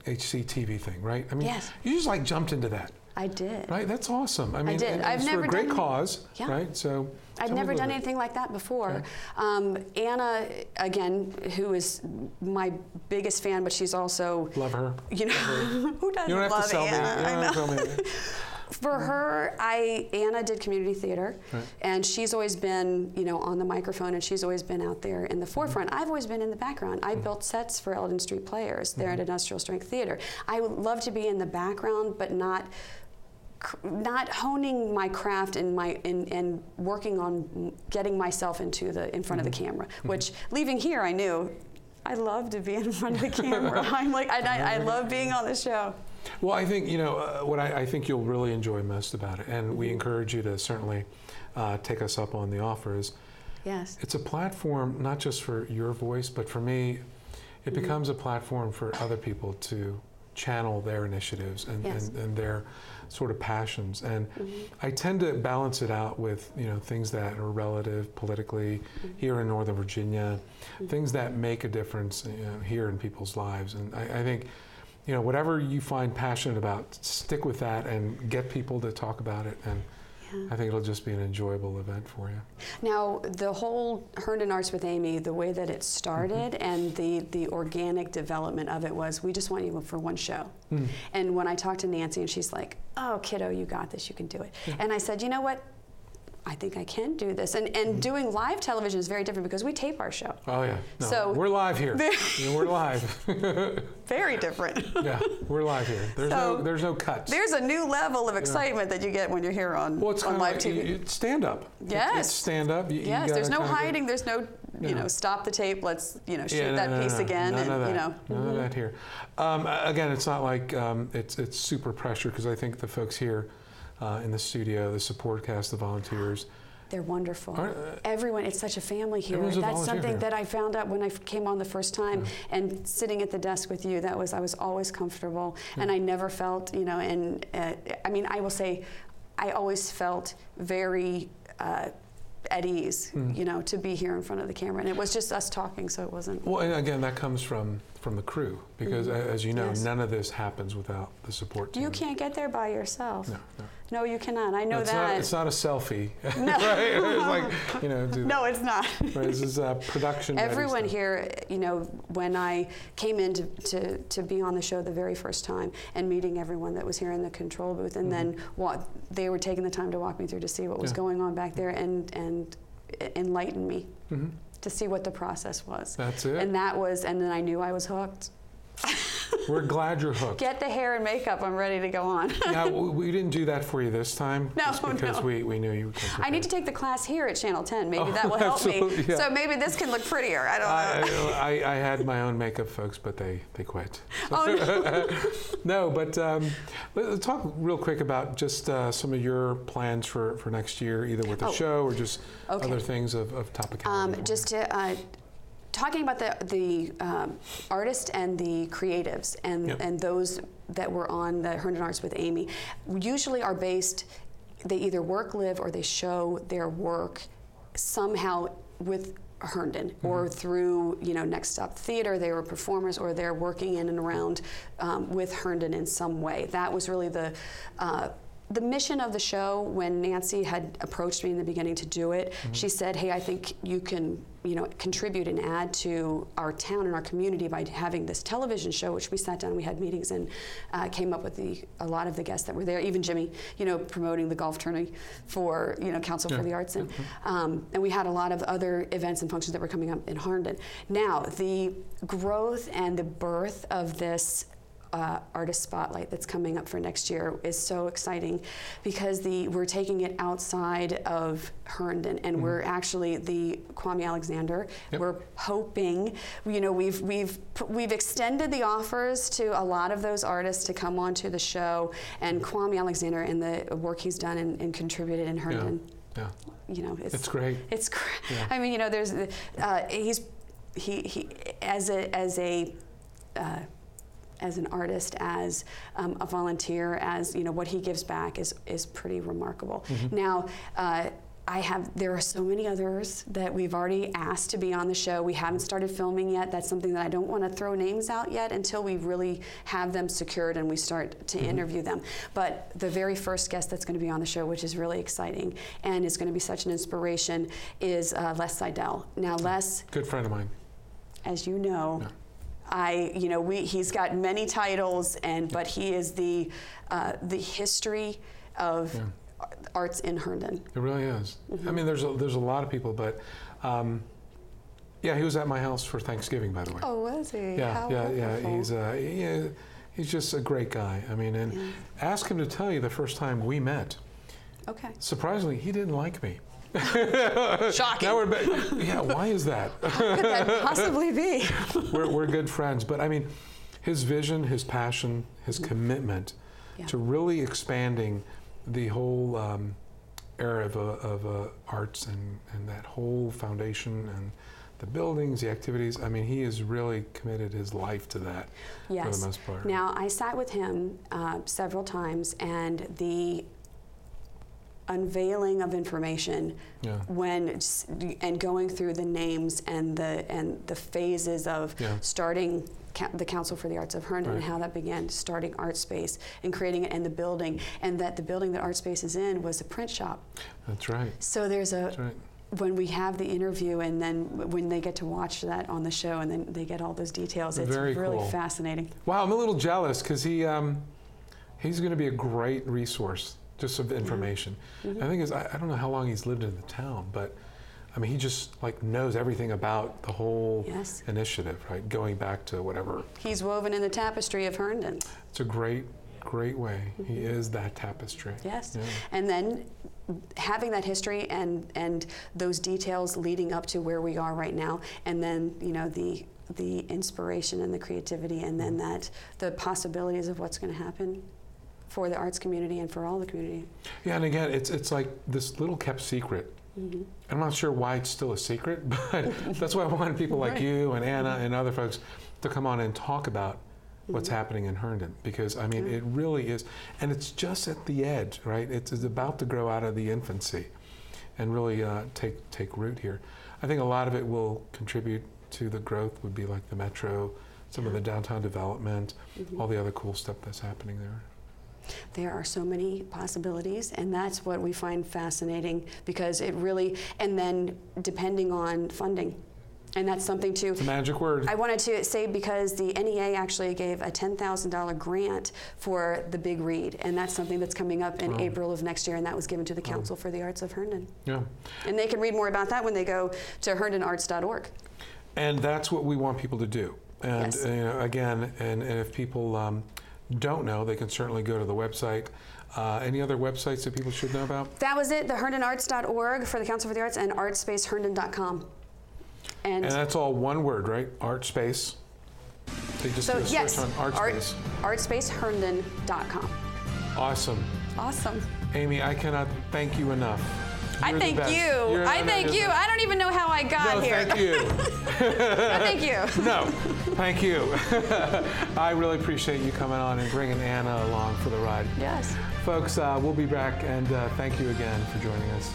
HCTV thing, right? I mean, you just like jumped into that. I did. Right, that's awesome. I mean, I did. I've never for a great cause, right? So I've never done anything like that before. Anna, again, who is my biggest fan, but she's also love her. Who doesn't love Anna? For her, Anna did community theater, and she's always been, on the microphone, and she's always been out there in the forefront. I've always been in the background. I built sets for Eldon Street Players there at Industrial Strength Theater. I would love to be in the background, but not not honing my craft and working on getting myself in front of the camera, which leaving here I knew I love to be in front of the camera. I'm like, I love being on the show. Well, I think, you know, what I think you'll really enjoy most about it, and we encourage you to certainly take us up on the offer, is yes, it's a platform not just for your voice, but for me, it becomes a platform for other people to channel their initiatives and their sort of passions. And I tend to balance it out with, you know, things that are relative politically here in Northern Virginia, things that make a difference, you know, here in people's lives. And I think, you know, whatever you find passionate about, stick with that and get people to talk about it. And I think it'll just be an enjoyable event for you. Now, the whole Herndon Arts with Amy, the way that it started and the organic development of it was, we just want you for one show. And when I talked to Nancy, and she's like, oh, kiddo, you got this, you can do it. And I said, you know what? I think I can do this. And doing live television is very different because we tape our show. Oh, yeah. No, so we're live here. We're live. Very different. Yeah, we're live here. There's no cuts. There's a new level of excitement that you get when you're here on live TV. It's stand up. Yes. It's stand up. Yes, there's no hiding. There's no, you know, stop the tape, let's, you know, shoot that piece again. None of that. You know. None of that here. Again, it's not like it's super pressure, because I think the folks here in the studio, the support cast, the volunteers, they're wonderful. Everyone, it's such a family here. That's something that I found out when I came on the first time, and sitting at the desk with you, I was always comfortable, and I never felt, you know, and I mean, I will say, I always felt very at ease, you know, to be here in front of the camera, and it was just us talking, so it wasn't. Well, and again, that comes from the crew, because as you know, none of this happens without the support team. You can't get there by yourself. No. No, you cannot. I know that. It's not a selfie, no. right? It's like, you know. No, it's not. Right, this is production. Everyone here, you know, when I came in to be on the show the very first time, and meeting everyone that was here in the control booth, and then they were taking the time to walk me through to see what was going on back there, and enlighten me to see what the process was. That's it. And then I knew I was hooked. We're glad you're hooked. Get the hair and makeup. I'm ready to go on. Now, we didn't do that for you this time. No, just because we knew you. I need to take the class here at Channel 10. Maybe that will help me. Yeah. So maybe this can look prettier. I don't know. I had my own makeup folks, but they quit. So. Oh, no. No, but let's talk real quick about just some of your plans for next year, either with the show or just other things of topicality. Just to... talking about the artists and the creatives and those that were on the Herndon Arts with Amy, usually are based, they either work, live, or they show their work somehow with Herndon or through, you know, Next Stop Theater. They were performers, or they're working in and around with Herndon in some way. That was really the mission of the show. When Nancy had approached me in the beginning to do it, she said, hey, I think you can, you know, contribute and add to our town and our community by having this television show, which we sat down and we had meetings and came up with a lot of the guests that were there, even Jimmy, you know, promoting the golf tourney for, you know, Council for the Arts. And we had a lot of other events and functions that were coming up in Herndon. Now, the growth and the birth of this artist spotlight that's coming up for next year is so exciting, because we're taking it outside of Herndon, and we're actually the Kwame Alexander. We're hoping, you know, we've extended the offers to a lot of those artists to come onto the show, and Kwame Alexander and the work he's done and contributed in Herndon. Yeah. You know, it's great. It's great. Yeah. I mean, you know, there's he as an artist, as a volunteer, as, you know, what he gives back is pretty remarkable. Now, there are so many others that we've already asked to be on the show. We haven't started filming yet. That's something that I don't want to throw names out yet until we really have them secured and we start to interview them. But the very first guest that's going to be on the show, which is really exciting and is going to be such an inspiration, is Les Seidel. Now, Les, good friend of mine, as you know. You know, he's got many titles, but he is the history of arts in Herndon. It really is. I mean, there's a lot of people, but yeah, he was at my house for Thanksgiving, by the way. Oh, was he? Yeah, How yeah. wonderful. He's He's just a great guy. I mean, and ask him to tell you the first time we met. Okay. Surprisingly, he didn't like me. Shocking. Now yeah, why is that? How could that possibly be? We're good friends, but I mean, his vision, his passion, his commitment to really expanding the whole era of arts and that whole foundation and the buildings, the activities. I mean, he has really committed his life to that for the most part. Now, I sat with him several times, and the unveiling of information and going through the names and the phases of starting the Council for the Arts of Herndon and how that began, starting Art Space and creating it, and the building, and that the building that Art Space is in was a print shop. That's right. So there's when we have the interview, and then when they get to watch that on the show, and then they get all those details, it's very really cool. fascinating. Wow, I'm a little jealous because he's going to be a great resource just of information. Mm-hmm. I think I don't know how long he's lived in the town, but I mean, he just like knows everything about the whole initiative, right? Going back to whatever. He's woven in the tapestry of Herndon. It's a great way. Mm-hmm. He is that tapestry. Yes, and then having that history and those details leading up to where we are right now, and then the inspiration and the creativity, and then the possibilities of what's going to happen for the arts community and for all the community. Yeah, and again, it's like this little kept secret. Mm-hmm. I'm not sure why it's still a secret, but that's why I wanted people like you and Anna and other folks to come on and talk about what's happening in Herndon, because I mean, it really is, and it's just at the edge, right? It's about to grow out of the infancy and really take root here. I think a lot of it will contribute to the growth, would be like the metro, some of the downtown development, all the other cool stuff that's happening there. There are so many possibilities, and that's what we find fascinating, because it really, and then depending on funding. And that's something too. It's a magic word. I wanted to say, because the NEA actually gave a $10,000 grant for the Big Read, and that's something that's coming up in April of next year, and that was given to the Council for the Arts of Herndon. Yeah. And they can read more about that when they go to herndonarts.org. And that's what we want people to do. And again, and if people don't know, they can certainly go to the website. Any other websites that people should know about? That was it, the herndonarts.org for the Council for the Arts, and artspaceherndon.com. And that's all one word, right? Art Space. They just do a search on Art Space. Artspaceherndon.com. Awesome. Awesome. Amy, I cannot thank you enough. I thank you. I thank you. I don't even know how I got here. Thank you. No, thank you. No, thank you. I really appreciate you coming on and bringing Anna along for the ride. Yes. Folks, we'll be back, and thank you again for joining us.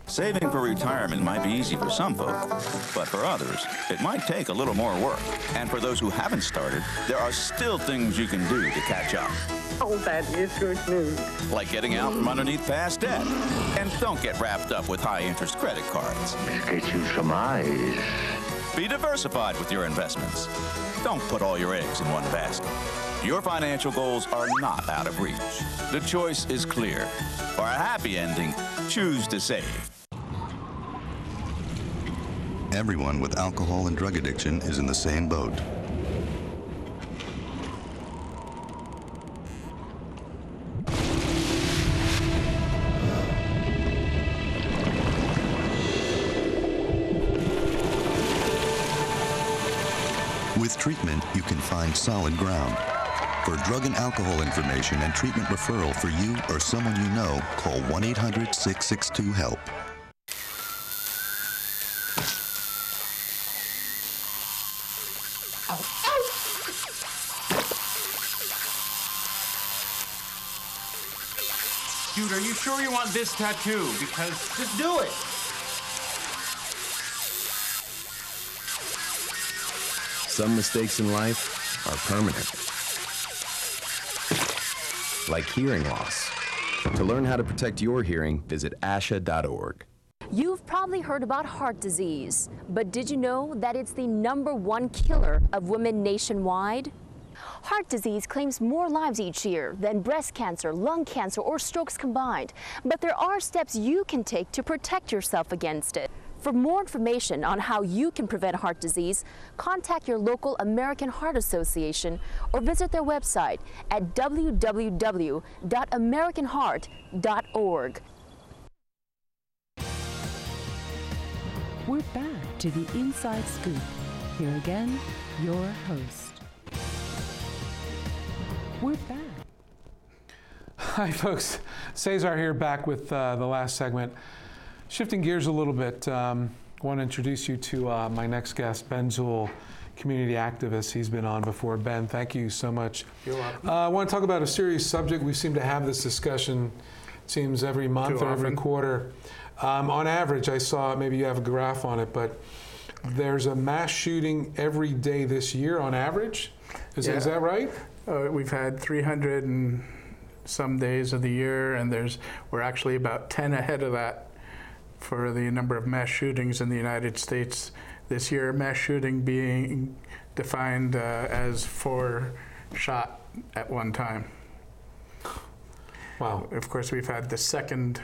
Saving for retirement might be easy for some folk, but for others, it might take a little more work. And for those who haven't started, there are still things you can do to catch up. Oh, that is good news. Like getting out from underneath past debt. And don't get wrapped up with high-interest credit cards. Get you some eyes. Be diversified with your investments. Don't put all your eggs in one basket. Your financial goals are not out of reach. The choice is clear. For a happy ending, choose to save. Everyone with alcohol and drug addiction is in the same boat. With treatment, you can find solid ground. For drug and alcohol information and treatment referral for you or someone you know, call 1-800-662-HELP. Dude, are you sure you want this tattoo? Because just do it. Some mistakes in life are permanent. Like hearing loss. To learn how to protect your hearing, visit asha.org. You've probably heard about heart disease, but did you know that it's the #1 killer of women nationwide? Heart disease claims more lives each year than breast cancer, lung cancer, or strokes combined. But there are steps you can take to protect yourself against it. For more information on how you can prevent heart disease, contact your local American Heart Association or visit their website at www.americanheart.org. We're back to the Inside Scoop. Here again, your host. We're back. Hi, folks. Cesar here, back with the last segment. Shifting gears a little bit, want to introduce you to my next guest, Ben Zuhl, community activist. He's been on before. Ben, thank you so much. You're welcome. I want to talk about a serious subject. We seem to have this discussion, it seems, every month or every quarter. On average, I saw, maybe you have a graph on it, but there's a mass shooting every day this year on average. Is that right? We've had 300 and some days of the year, and we're actually about 10 ahead of that for the number of mass shootings in the United States this year. Mass shooting being defined as 4 shot at one time. Wow. Of course, we've had the second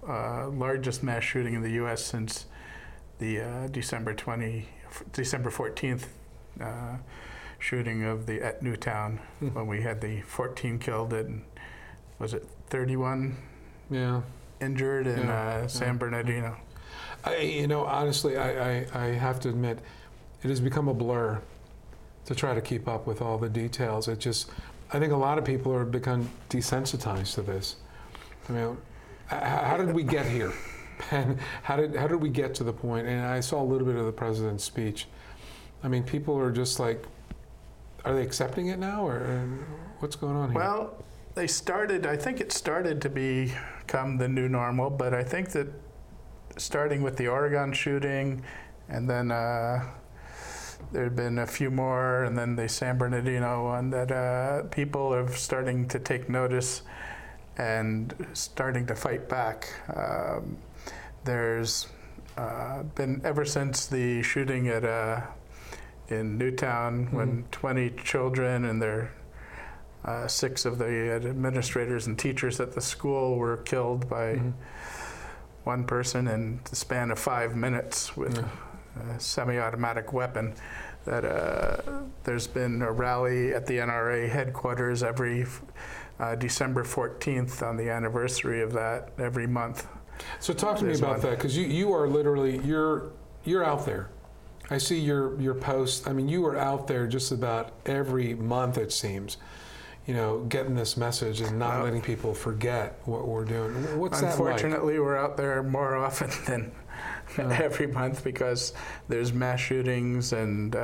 largest mass shooting in the U.S. since the December 14th shooting at Newtown, when we had the 14 killed and was it 31 injured in San Bernardino. Honestly, I have to admit, it has become a blur to try to keep up with all the details. I think a lot of people are become desensitized to this. I mean, how did we get here? And how did we get to the point? And I saw a little bit of the president's speech. I mean, people are just like, are they accepting it now, or what's going on here? Well, I think it started to become the new normal, but I think that starting with the Oregon shooting, and then there had been a few more, and then the San Bernardino one, that people are starting to take notice and starting to fight back. There's been, ever since the shooting in Newtown, when 20 children and their 6 of the administrators and teachers at the school were killed by one person in the span of 5 minutes with a semi-automatic weapon, that there's been a rally at the NRA headquarters every December 14th on the anniversary of that, every month. So talk to me about that, because you are literally, you're out there. I see your posts. I mean, you are out there just about every month, it seems, getting this message and not letting people forget what we're doing. What's that like? Unfortunately, we're out there more often than every month, because there's mass shootings and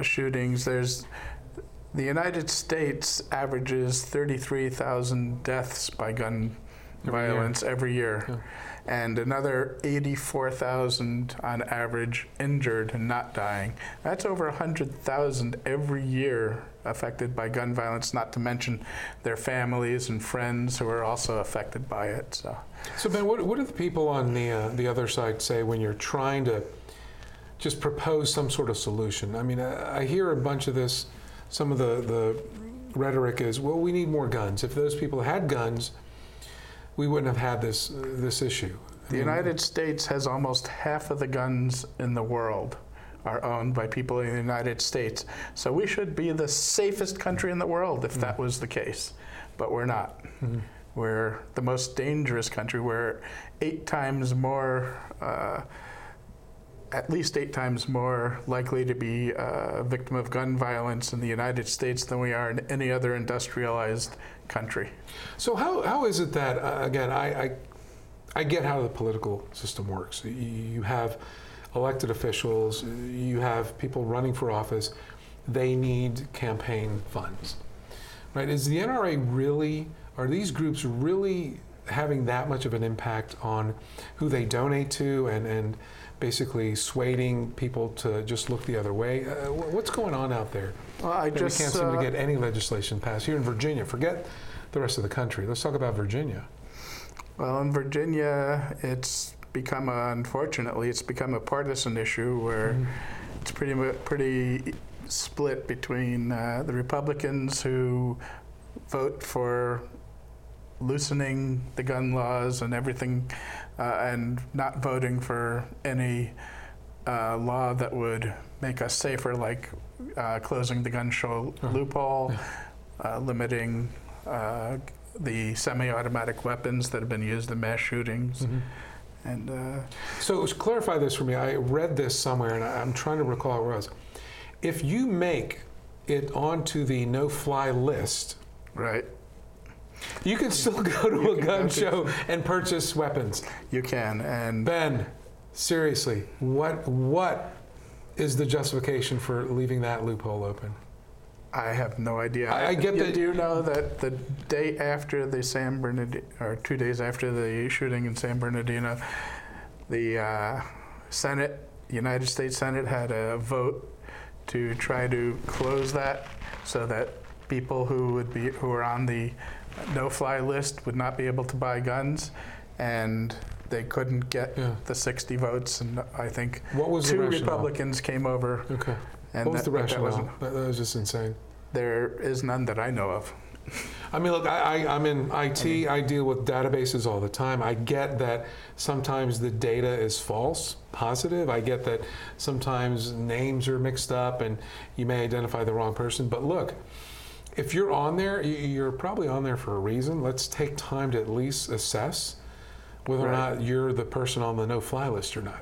shootings. The United States averages 33,000 deaths by gun violence every year. And another 84,000 on average injured and not dying. That's over 100,000 every year affected by gun violence, not to mention their families and friends who are also affected by it. So Ben, what do the people on the other side say when you're trying to just propose some sort of solution? I mean, I hear a bunch of this. Some of the rhetoric is, well, we need more guns. If those people had guns, we wouldn't have had this issue. The United States has almost half of the guns in the world are owned by people in the United States. So we should be the safest country in the world if that was the case. But we're not. We're the most dangerous country. We're 8 times more, at least 8 times more likely to be a victim of gun violence in the United States than we are in any other industrialized country. So how is it that, again, I get how the political system works. You have elected officials, you have people running for office, they need campaign funds, right? Is the NRA really, are these groups really having that much of an impact on who they donate to and basically swaying people to just look the other way? What's going on out there? Well, we can't seem to get any legislation passed. Here in Virginia, forget the rest of the country. Let's talk about Virginia. Well, in Virginia, unfortunately, it's become a partisan issue where it's pretty split between the Republicans who vote for loosening the gun laws and everything, and not voting for any law that would make us safer, like closing the gun show loophole, limiting the semi-automatic weapons that have been used in mass shootings. And so clarify this for me. I read this somewhere, and I'm trying to recall where it was. If you make it onto the no-fly list, right, you can still go to a gun show and purchase weapons. You can. And Ben, seriously, what is the justification for leaving that loophole open? I have no idea. I get that. Do you know that the day after the San Bernardino, or 2 days after the shooting in San Bernardino, the Senate, United States Senate, had a vote to try to close that so that people who are on the no-fly list would not be able to buy guns, and they couldn't get the 60 votes, and I think what was 2 the rationale? Republicans came over. Okay. And what was the rationale? That was just insane. There is none that I know of. I mean, look, I'm in IT. I deal with databases all the time. I get that sometimes the data is false, positive. I get that sometimes names are mixed up and you may identify the wrong person. But look, if you're on there, you're probably on there for a reason. Let's take time to at least assess whether or not you're the person on the no-fly list or not.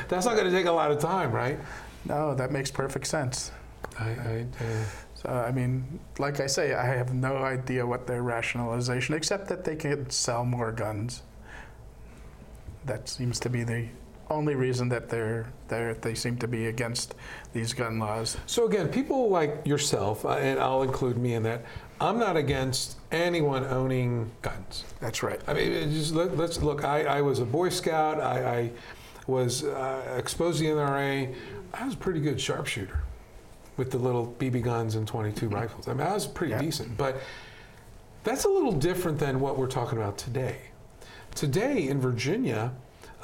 That's not going to take a lot of time, right? No, that makes perfect sense. So, I mean, like I say, I have no idea what their rationalization, except that they can sell more guns. That seems to be the only reason that they seem to be against these gun laws. So again, people like yourself, and I'll include me in that, I'm not against anyone owning guns. That's right. I mean, just let's look. I was a Boy Scout. I was exposed to the NRA. I was a pretty good sharpshooter with the little BB guns and .22 rifles. I mean, I was pretty decent. But that's a little different than what we're talking about today. Today in Virginia,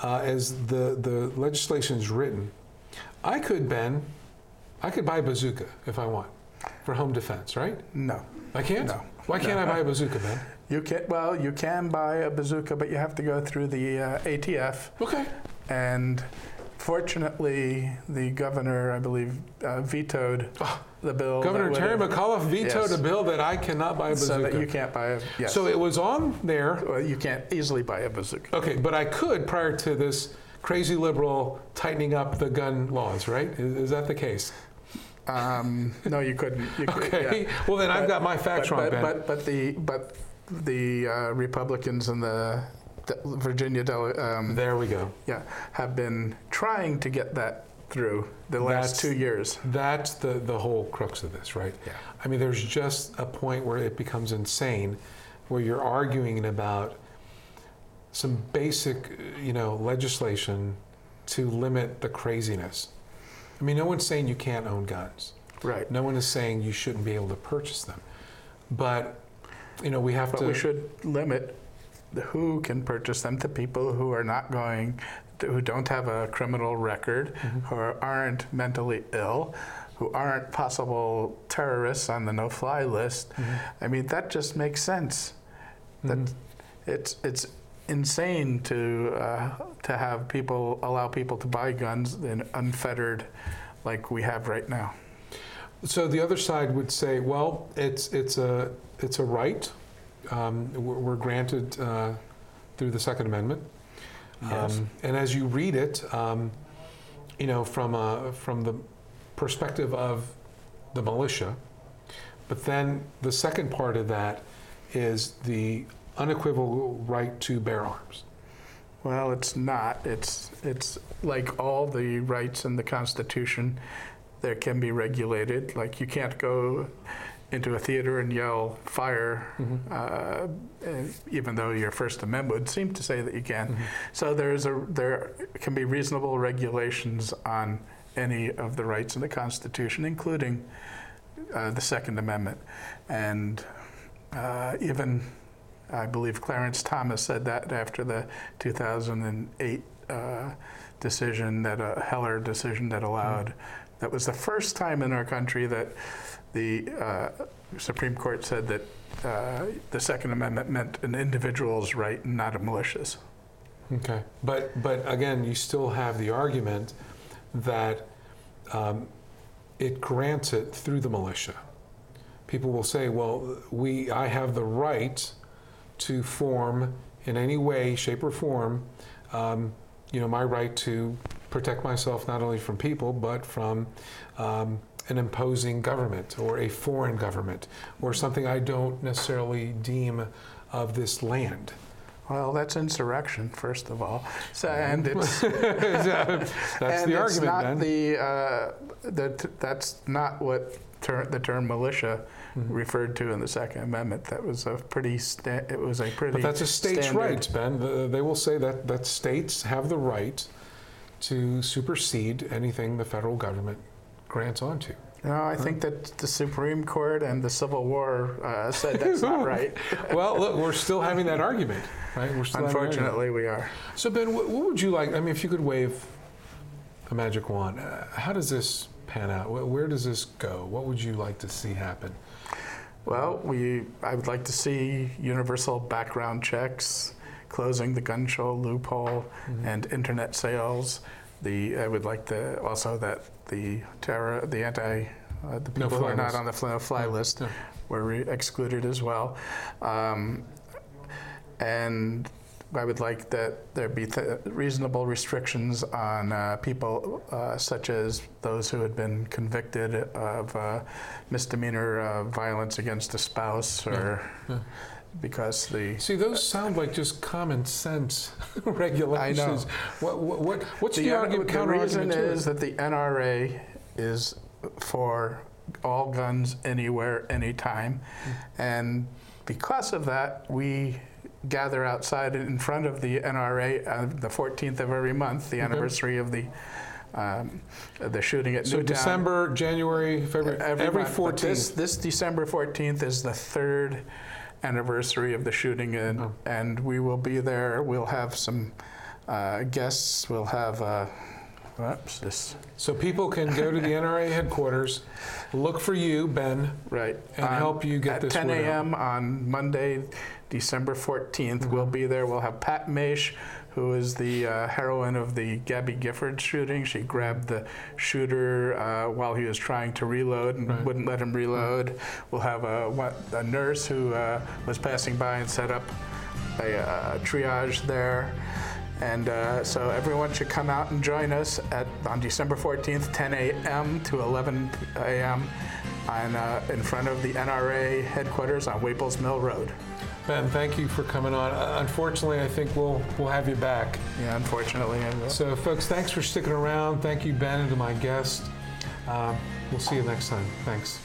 as the legislation is written, I could buy a bazooka if I want for home defense, right? No. I can't? No. Why can't I buy a bazooka, Ben? You can buy a bazooka, but you have to go through the ATF. Okay. And fortunately, the governor, I believe, vetoed the bill. Governor Terry McAuliffe vetoed a bill that I cannot buy a bazooka. So that you can't buy a, yes. So it was on there. Well, you can't easily buy a bazooka. Okay, but I could prior to this crazy liberal tightening up the gun laws, right? Is that the case? No, you couldn't. Okay. Well, then I've got my facts wrong, Ben. But the Republicans and the Virginia there we go. Yeah, have been trying to get that through the last 2 years. That's the whole crux of this, right? Yeah. I mean, there's just a point where it becomes insane, where you're arguing about some basic, legislation to limit the craziness. I mean, no one's saying you can't own guns. Right. No one is saying you shouldn't be able to purchase them. But, we have to... But we should limit who can purchase them to people who are who don't have a criminal record, who aren't mentally ill, who aren't possible terrorists on the no-fly list. I mean, that just makes sense. That it's insane to have allow people to buy guns in unfettered, like we have right now. So the other side would say, well, it's a right. We're granted through the Second Amendment. Yes. And as you read it, from the perspective of the militia, but then the second part of that is the unequivocal right to bear arms. Well, it's not. It's like all the rights in the Constitution. There can be regulated. Like you can't go into a theater and yell fire, even though your First Amendment would seem to say that you can. So there can be reasonable regulations on any of the rights in the Constitution, including the Second Amendment. And even, I believe Clarence Thomas said that after the 2008 decision, that Heller decision that allowed, that was the first time in our country that the Supreme Court said that the Second Amendment meant an individual's right, not a militia's. Okay, but again, you still have the argument that it grants it through the militia. People will say, well, I have the right to form in any way, shape, or form, my right to protect myself not only from people, but from an imposing government or a foreign government or something I don't necessarily deem of this land. Well, that's insurrection, first of all. So, and it's that's the argument. That's not what the term militia referred to in the Second Amendment. That was a pretty. But that's a state's rights, Ben. They will say that states have the right to supersede anything the federal government grants onto. No, I think that the Supreme Court and the Civil War said that's not right. Well, look, we're still having that argument, right? Unfortunately, we are. So, Ben, what would you like? I mean, if you could wave a magic wand, how does this pan out? Where does this go? What would you like to see happen? Well, I would like to see universal background checks, closing the gun show loophole, and internet sales. I would like also that the people who are not on the no-fly list were excluded as well. And I would like that there be reasonable restrictions on people such as those who had been convicted of misdemeanor violence against a spouse or because See, those sound like just common sense regulations. I know. What's the argument? The reason is that the NRA is for all guns anywhere, anytime. And because of that, we gather outside in front of the NRA the 14th of every month, the anniversary of the shooting at Newtown. So December, January, February, every 14th. This December 14th is the third anniversary of the shooting, and we will be there. We'll have some guests. We'll have So people can go to the NRA headquarters, look for you, Ben, right, and help you get this at 10 word out. a.m. on Monday, December 14th. We'll be there. We'll have Pat Maish, who is the heroine of the Gabby Gifford shooting. She grabbed the shooter while he was trying to reload and wouldn't let him reload. We'll have a nurse who was passing by and set up a triage there. And so everyone should come out and join us on December 14th, 10 a.m. to 11 a.m. In front of the NRA headquarters on Waples Mill Road. Ben, thank you for coming on. Unfortunately, I think we'll have you back. Yeah, unfortunately, I will. So, folks, thanks for sticking around. Thank you, Ben, and to my guest. We'll see you next time. Thanks.